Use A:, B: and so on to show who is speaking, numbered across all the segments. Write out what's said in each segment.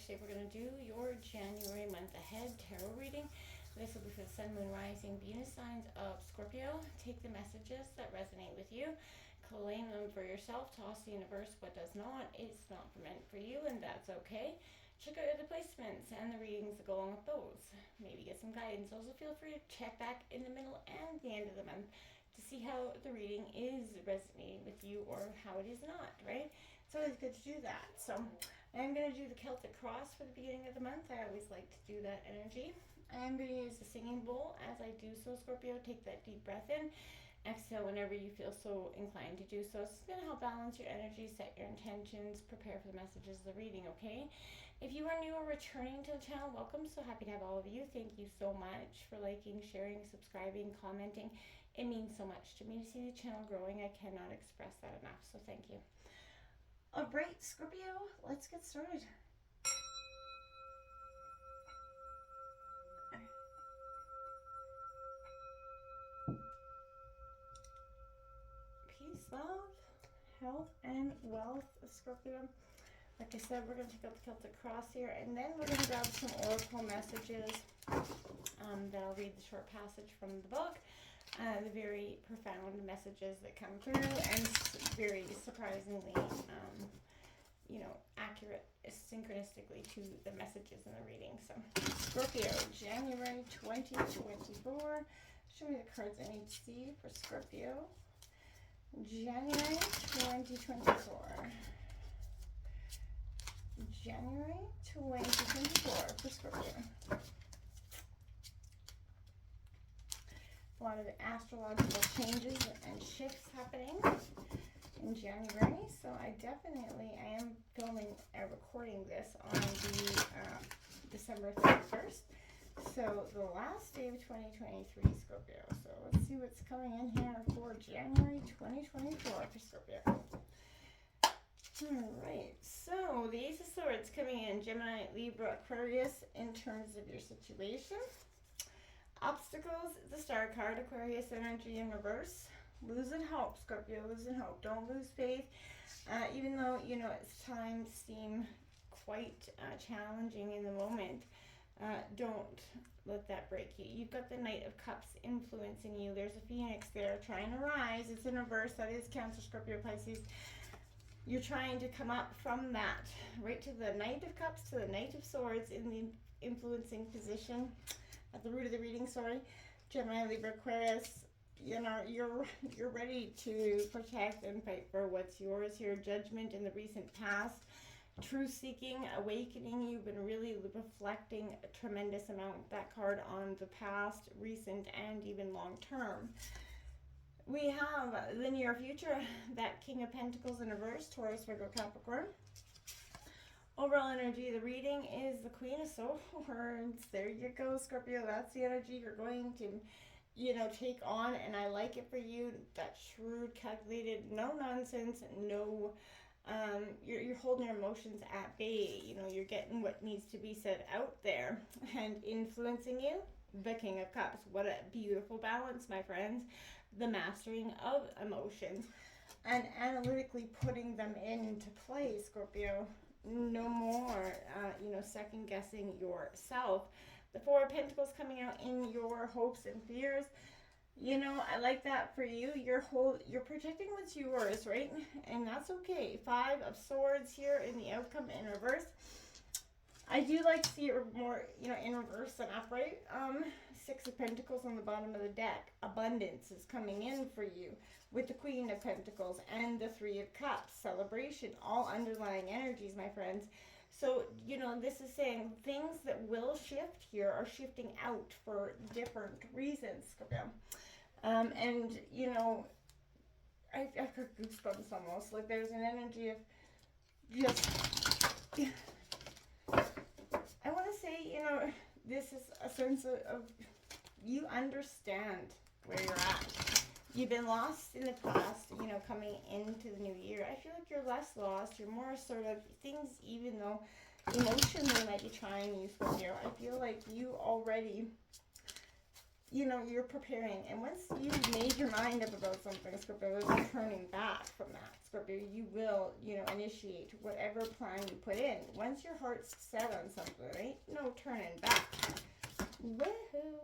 A: today we're going to do your January month ahead tarot reading. This will be for the Sun, Moon, Rising, Venus signs of Scorpio. Take the messages that resonate with you, claim them for yourself, toss the universe what does not. It's not meant for you, and that's okay. Check out the placements and the readings that go along with those. Maybe get some guidance. Also feel free to check back in the middle and the end of the month to see how the reading is resonating with you or how it is not, right? It's always good to do that. So I'm going to do the Celtic cross for the beginning of the month. I always like to do that energy. I'm going to use the singing bowl. As I do so, Scorpio, take that deep breath in. Exhale whenever you feel so inclined to do so. It's going to help balance your energy, set your intentions, prepare for the messages of the reading, okay? If you are new or returning to the channel, welcome. So happy to have all of you. Thank you so much for liking, sharing, subscribing, commenting. It means so much to me to see the channel growing. I cannot express that enough, so thank you. All right, Scorpio, let's get started. Peace, love, health, and wealth, Scorpio. Like I said, we're going to take out the Celtic cross here, and then we're going to grab some oracle messages that I'll read the short passage from the book. The very profound messages that come through, and very surprisingly, accurate synchronistically to the messages in the reading. So, Scorpio, January 2024. Show me the cards I need to see for Scorpio. January 2024. January 2024 for Scorpio. A lot of astrological changes and shifts happening in January, so I am filming and recording this on the December 31st, so the last day of 2023, Scorpio. So let's see what's coming in here for January 2024 for Scorpio. Alright, so the Ace of Swords coming in, Gemini, Libra, Aquarius, in terms of your situation. Obstacles, the Star card, Aquarius energy in reverse. Losing hope, Scorpio, losing hope. Don't lose faith. Even though, it's times seem quite challenging in the moment, don't let that break you. You've got the Knight of Cups influencing you. There's a Phoenix there trying to rise. It's in reverse. That is Cancer, Scorpio, Pisces. You're trying to come up from that, right to the Knight of Cups, to the Knight of Swords in the influencing position. At the root of the reading, sorry, Gemini, Libra, Aquarius, you're ready to protect and fight for what's yours here. Judgment in the recent past, truth-seeking, awakening. You've been really reflecting a tremendous amount, that card, on the past, recent, and even long-term. We have the near future, that King of Pentacles in reverse, Taurus, Virgo, Capricorn. Overall energy, the reading is the Queen of Swords. There you go, Scorpio. That's the energy you're going to, take on, and I like it for you. That shrewd, calculated, no nonsense, no, you're holding your emotions at bay. You're getting what needs to be said out there, and influencing you, the King of Cups. What a beautiful balance, my friends. The mastering of emotions and analytically putting them into play, Scorpio. No more, second guessing yourself. The Four of Pentacles coming out in your hopes and fears. I like that for you. You're protecting what's yours, right? And that's okay. Five of Swords here in the outcome in reverse. I do like to see it more, in reverse than upright. Six of Pentacles on the bottom of the deck. Abundance is coming in for you with the Queen of Pentacles and the Three of Cups. Celebration, all underlying energies, my friends. So, this is saying things that will shift here are shifting out for different reasons, Scorpio. I've got goosebumps almost. Like there's an energy of just... I want to say, this is a sense of you understand where you're at. You've been lost in the past, coming into the new year. I feel like you're less lost. You're more sort of things, even though emotionally might be trying you, Scorpio. I feel like you already you know, you're preparing. And once you've made your mind up about something, Scorpio, there's no turning back from that. Scorpio, you will, you know, initiate whatever plan you put in. Once your heart's set on something, right? No turning back. Woohoo!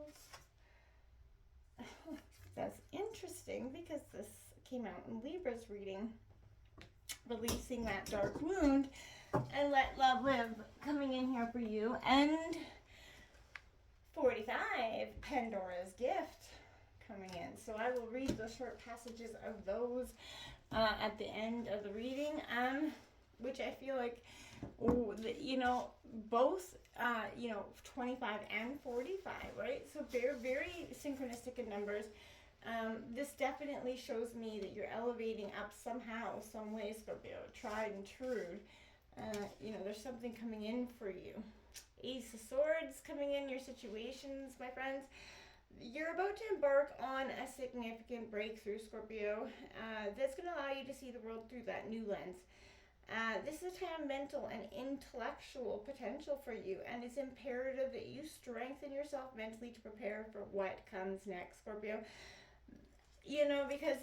A: That's interesting because this came out in Libra's reading. Releasing that dark wound and let love live coming in here for you. And 45, Pandora's gift coming in. So I will read the short passages of those at the end of the reading, which I feel like, you know, both, you know, 25 and 45, right? So they're very synchronistic in numbers. This definitely shows me that you're elevating up somehow, some way, Scorpio, tried and true. You know, there's something coming in for you. Ace of Swords coming in your situations, my friends. You're about to embark on a significant breakthrough, Scorpio. That's going to allow you to see the world through that new lens. This is a time of mental and intellectual potential for you, and it's imperative that you strengthen yourself mentally to prepare for what comes next, Scorpio. You know, because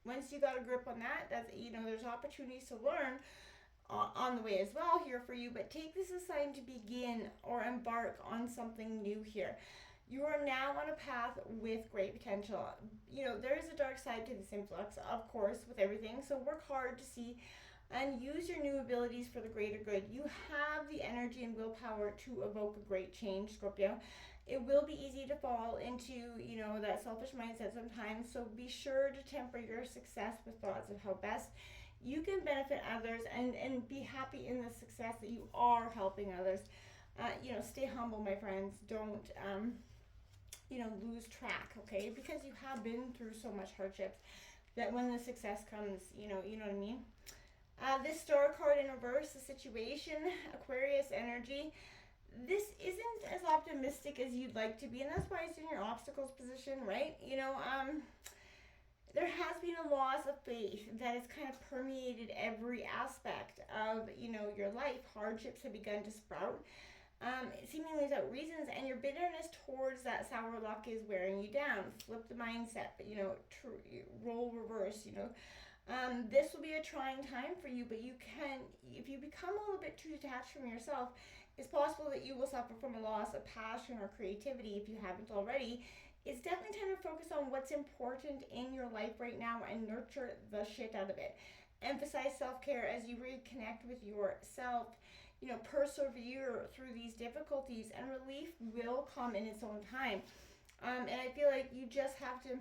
A: once you got a grip on that, that's, you know, there's opportunities to learn on the way as well here for you, but take this as a sign to begin or embark on something new here. You are now on a path with great potential. You know, there is a dark side to this influx, of course, with everything, so work hard to see and use your new abilities for the greater good. You have the energy and willpower to evoke a great change, Scorpio. It will be easy to fall into, you know, that selfish mindset sometimes, so be sure to temper your success with thoughts of how best you can benefit others and be happy in the success that you are helping others. You know, stay humble, my friends. Don't, you know, lose track, okay? Because you have been through so much hardships that when the success comes, you know what I mean? This star card in reverse, the situation, Aquarius energy. This isn't as optimistic as you'd like to be, and that's why it's in your obstacles position, right? You know, there has been a loss of faith that has kind of permeated every aspect of, you know, your life. Hardships have begun to sprout, seemingly without reasons, and your bitterness towards that sour luck is wearing you down. Flip the mindset, but, you know, role reverse, you know. This will be a trying time for you, but you can, if you become a little bit too detached from yourself, it's possible that you will suffer from a loss of passion or creativity if you haven't already. It's definitely time to focus on what's important in your life right now and nurture the shit out of it. Emphasize self-care as you reconnect with yourself. You know, persevere through these difficulties, and relief will come in its own time. And I feel like you just have to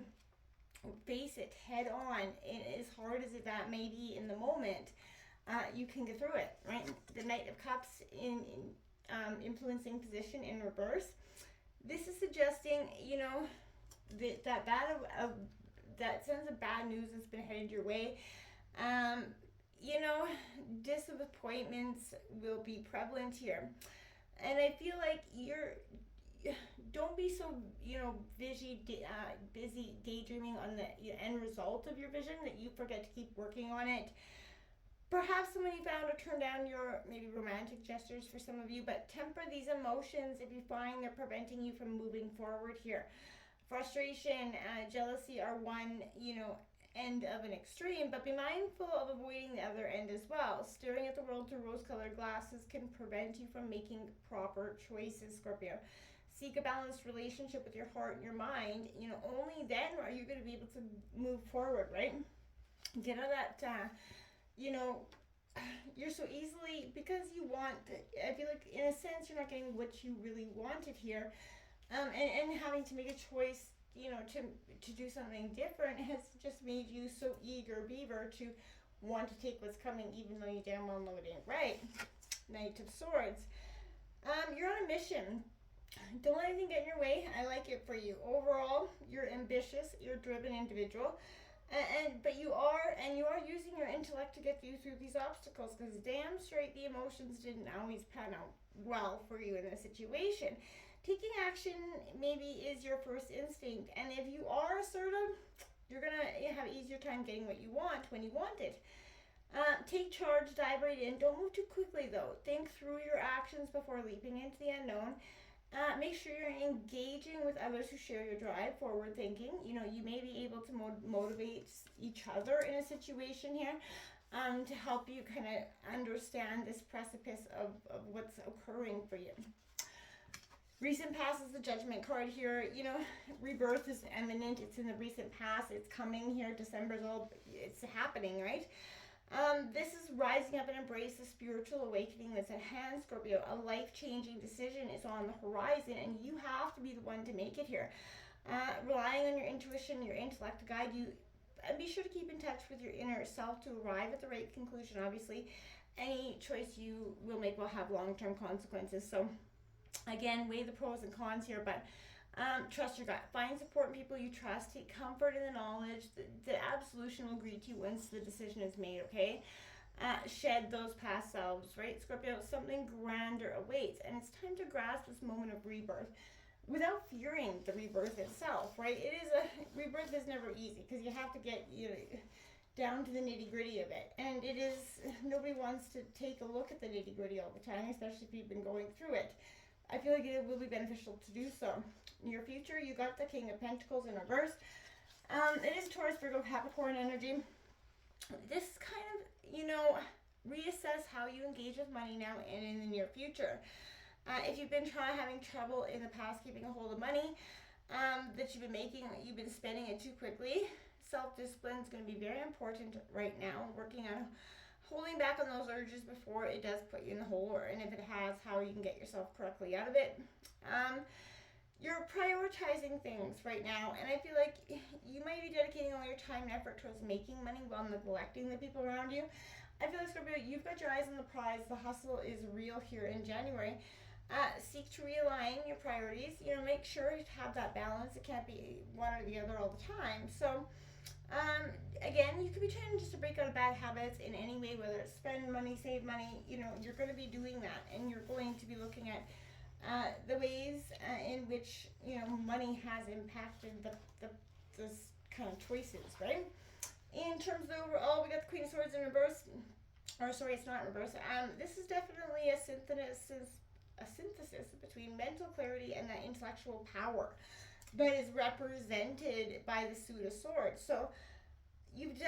A: face it head on, and as hard as that may be in the moment, you can get through it, right? The Knight of Cups in influencing position in reverse. This is suggesting, you know, that sense of bad news that's been headed your way. You know, disappointments will be prevalent here, and I feel like don't be so, you know, busy daydreaming on the end result of your vision that you forget to keep working on it. Perhaps someone you found to turn down your maybe romantic gestures for some of you, but temper these emotions if you find they're preventing you from moving forward here. Frustration, jealousy are one, you know, end of an extreme, but be mindful of avoiding the other end as well. Staring at the world through rose-colored glasses can prevent you from making proper choices, Scorpio. Seek a balanced relationship with your heart and your mind. You know, only then are you going to be able to move forward, right? Get out of that, you know, you're so easily, because you want, I feel like in a sense you're not getting what you really wanted here, and having to make a choice, you know, to do something different has just made you so eager beaver to want to take what's coming, even though you damn well know it ain't right. Knight of Swords. You're on a mission. Don't let anything get in your way. I like it for you. Overall, you're ambitious, you're a driven individual. But you are using your intellect to get you through these obstacles, because damn straight the emotions didn't always pan out well for you in this situation. Taking action maybe is your first instinct, and if you are assertive, you're gonna have an easier time getting what you want when you want it. Take charge, dive right in. Don't move too quickly though. Think through your actions before leaping into the unknown. Make sure you're engaging with others who share your drive, forward thinking. You know, you may be able to motivate each other in a situation here, to help you kind of understand this precipice of what's occurring for you. Recent past is the judgment card here. You know, rebirth is imminent. It's in the recent past. It's coming here. December's all, it's happening, right? This is rising up and embrace the spiritual awakening that's at hand, Scorpio. A life-changing decision is on the horizon, and you have to be the one to make it here. Relying on your intuition, your intellect to guide you. And be sure to keep in touch with your inner self to arrive at the right conclusion. Obviously, any choice you will make will have long-term consequences. So, again, weigh the pros and cons here, but trust your gut. Find support in people you trust. Take comfort in the knowledge. The absolution will greet you once the decision is made, okay? Shed those past selves, right? Scorpio, something grander awaits, and it's time to grasp this moment of rebirth without fearing the rebirth itself, right? Rebirth is never easy because you have to get down to the nitty-gritty of it, and nobody wants to take a look at the nitty-gritty all the time, especially if you've been going through it. I feel like it will be beneficial to do so. In your future, you got the King of Pentacles in reverse. It is Taurus, Virgo, Capricorn energy. This kind of, reassess how you engage with money now and in the near future. If you've been having trouble in the past keeping a hold of money that you've been spending it too quickly, self-discipline is going to be very important right now. Working on holding back on those urges before it does put you in the hole, and if it has, how you can get yourself correctly out of it. You're prioritizing things right now, and I feel like you might be dedicating all your time and effort towards making money while neglecting the people around you. I feel like, Scorpio, you've got your eyes on the prize. The hustle is real here in January. Seek to realign your priorities. Make sure to have that balance. It can't be one or the other all the time. So, again, you could be trying just to break out of bad habits in any way, whether it's spend money, save money. You're going to be doing that, and you're going to be looking at the ways in which money has impacted this kind of choices, right? In terms of overall, we got the Queen of Swords in reverse. Or sorry, it's not in reverse. This is definitely a synthesis between mental clarity and that intellectual power that is represented by the Suit of Swords. So you've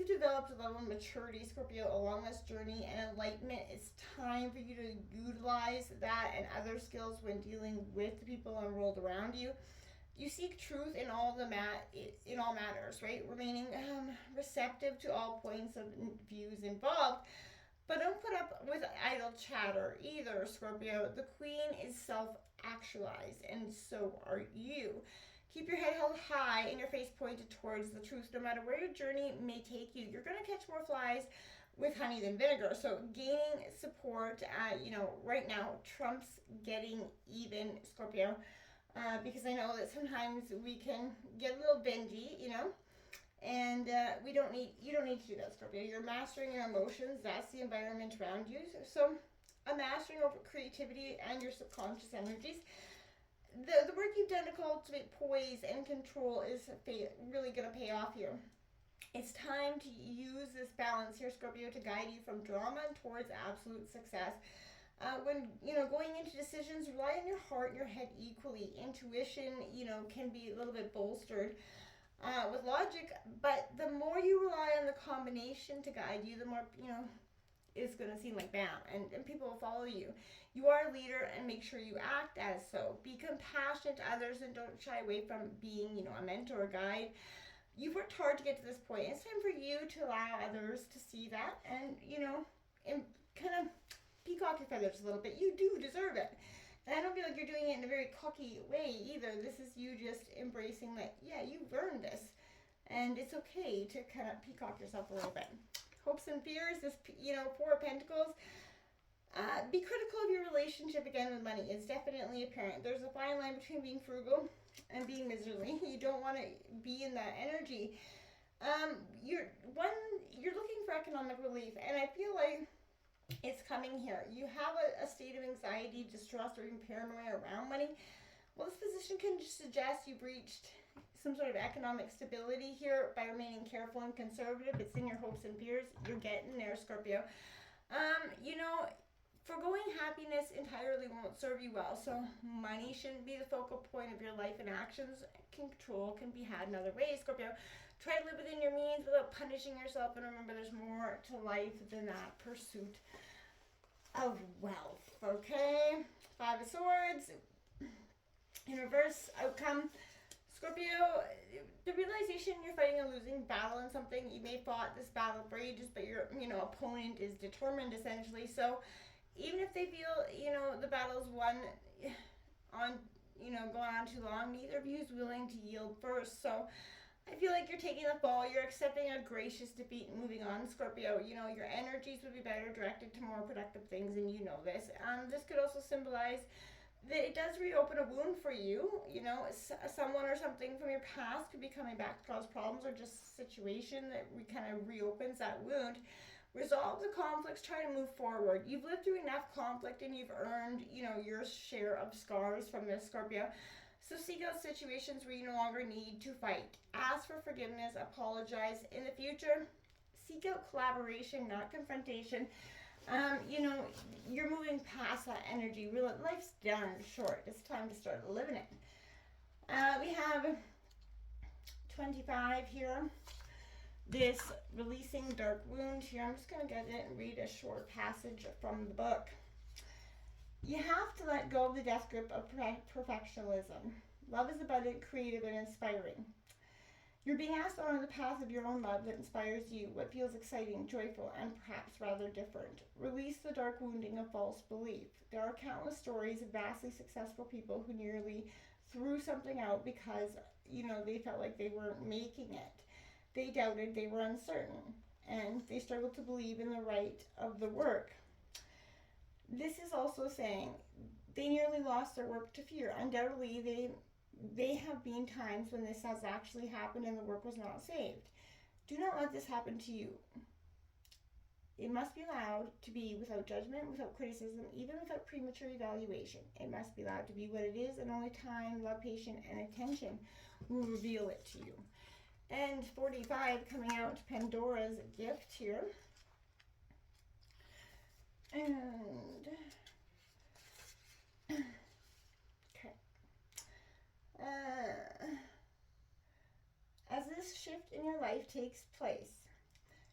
A: developed a level of maturity, Scorpio, along this journey and enlightenment. It's time for you to utilize that and other skills when dealing with the people and world around you. You seek truth in all matters, right? Remaining receptive to all points of views involved, but don't put up with idle chatter either, Scorpio. The Queen is self-actualized, and so are you. Keep your head held high and your face pointed towards the truth. No matter where your journey may take you, you're going to catch more flies with honey than vinegar. So gaining support, right now trumps getting even, Scorpio. Because I know that sometimes we can get a little bingy, and you don't need to do that, Scorpio. You're mastering your emotions. That's the environment around you. So a mastering over creativity and your subconscious energies. The work you've done to cultivate poise and control is really going to pay off here. It's time to use this balance here, Scorpio, to guide you from drama towards absolute success. When going into decisions, rely on your heart and your head equally. Intuition, can be a little bit bolstered with logic, but the more you rely on the combination to guide you, the more it's going to seem like bam, and people will follow you. You are a leader, and make sure you act as so. Be compassionate to others, and don't shy away from being a mentor or guide. You've worked hard to get to this point. It's time for you to allow others to see that, and and kind of peacock your feathers a little bit. You do deserve it. And I don't feel like you're doing it in a very cocky way either. This is you just embracing that, yeah, you've earned this. And it's okay to kind of peacock yourself a little bit. Hopes and fears, this, Four of Pentacles. Be critical of your relationship again with money. It's definitely apparent. There's a fine line between being frugal and being miserly. You don't want to be in that energy. You're looking for economic relief, and I feel like it's coming here. You have a state of anxiety, distrust, or even paranoia around money. Well, this position can suggest you've reached some sort of economic stability here by remaining careful and conservative. It's in your hopes and fears. You're getting there, Scorpio. Foregoing happiness entirely won't serve you well. So money shouldn't be the focal point of your life, and actions control can be had in other ways. Scorpio, try to live within your means without punishing yourself, and remember there's more to life than that pursuit of wealth. Okay, Five of Swords in reverse outcome. Scorpio, the realization you're fighting a losing battle in something. You may have fought this battle for ages, but your opponent is determined essentially. So even if they feel the battle's won on going on too long, neither of you is willing to yield first. So I feel like you're taking the fall. You're accepting a gracious defeat and moving on, Scorpio. Your energies would be better directed to more productive things, and you know this. This could also symbolize that it does reopen a wound for you. Someone or something from your past could be coming back to cause problems, or just a situation that kind of reopens that wound. Resolve the conflicts, try to move forward. You've lived through enough conflict and you've earned, your share of scars from this, Scorpio. So seek out situations where you no longer need to fight. Ask for forgiveness, apologize. In the future, seek out collaboration, not confrontation. You're moving past that energy. Life's darn short. It's time to start living it. We have 25 here. This releasing dark wound here. I'm just going to get it and read a short passage from the book. You have to let go of the death grip of perfectionism. Love is abundant, creative, and inspiring. You're being asked to honor the path of your own love that inspires you, what feels exciting, joyful, and perhaps rather different. Release the dark wounding of false belief. There are countless stories of vastly successful people who nearly threw something out because, they felt like they weren't making it. They doubted, they were uncertain, and they struggled to believe in the right of the work. This is also saying they nearly lost their work to fear. Undoubtedly, they have been times when this has actually happened and the work was not saved. Do not let this happen to you. It must be allowed to be without judgment, without criticism, even without premature evaluation. It must be allowed to be what it is, and only time, love, patience, and attention will reveal it to you. And 45 coming out, Pandora's gift here. And okay. As this shift in your life takes place,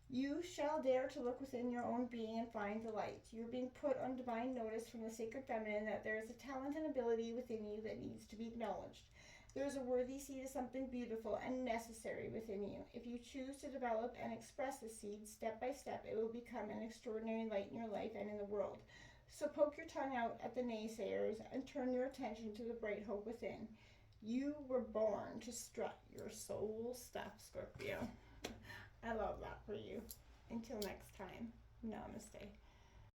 A: you shall dare to look within your own being and find the light. You're being put on divine notice from the sacred feminine that there is a talent and ability within you that needs to be acknowledged. There is a worthy seed of something beautiful and necessary within you. If you choose to develop and express the seed step by step, it will become an extraordinary light in your life and in the world. So poke your tongue out at the naysayers and turn your attention to the bright hope within. You were born to strut your soul stuff, Scorpio. I love that for you. Until next time, namaste.